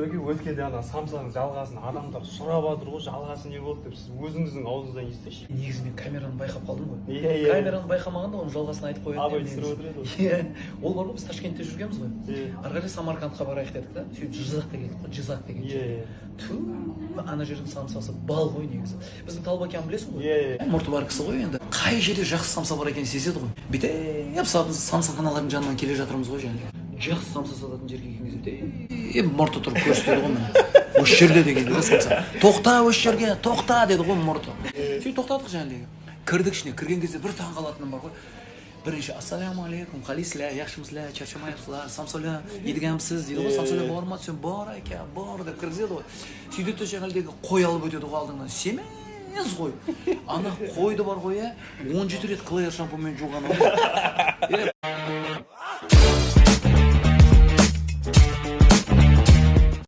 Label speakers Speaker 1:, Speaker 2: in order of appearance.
Speaker 1: Өткенде ана самсаның жалғасын адамдар сұрап жатыр ғой, жалғасы не болды деп, сіз өзіңіздің аузыңыздан естіңізші.
Speaker 2: Негізі мен камераны байқап қалдым ғой.
Speaker 1: Иә.
Speaker 2: Камераны байқамағанда оның жалғасын айтып қояды.
Speaker 1: Абай түсіріп отыр еді.
Speaker 2: Иә. Ол бар ғой, біз Ташкентте жүргенбіз ғой.
Speaker 1: Иә.
Speaker 2: Ары қарай Самарқандқа барайық дедік та. Сөйтіп Жизаққа келдік қой, Жизақ деген жер.
Speaker 1: Иә.
Speaker 2: Ту, ана жердің самсасы бал ғой негізі. Біздің Талбакияны білесің ғой?
Speaker 1: Иә.
Speaker 2: Мұрты бар кісі ғой енді. Қай жерде жақсы самса бар екенін сезеді ғой. Бүйтіп самсаханалардың жанынан келе жатырмыз ғой және. Жақсы самса сататын жерге келген кезде мұрты тұрып көрсетеді ғой міне. Осы жерде дегенде де самса. Тоқта осы жерге, тоқта деді ғой мұрты. Сөйтіп тоқтадық және. Кірдік ішіне, кірген кезде бір таң қалатыным бар ғой. Бірінші ассалаумағалейкум, қалайсыздар, yaxshimisilar, charchamayapsizlar, samsolar yeganmisiz deydi ғой, samsolar bormi desam, bor aka, bor deb kirgizadi ғой. Сөйтеді де жаңағыдегі қой алып өтеді ғой алдыңнан. Семіз қой. Ана қойды бар ғой, 17 рет клеер шампунмен жуған ғой.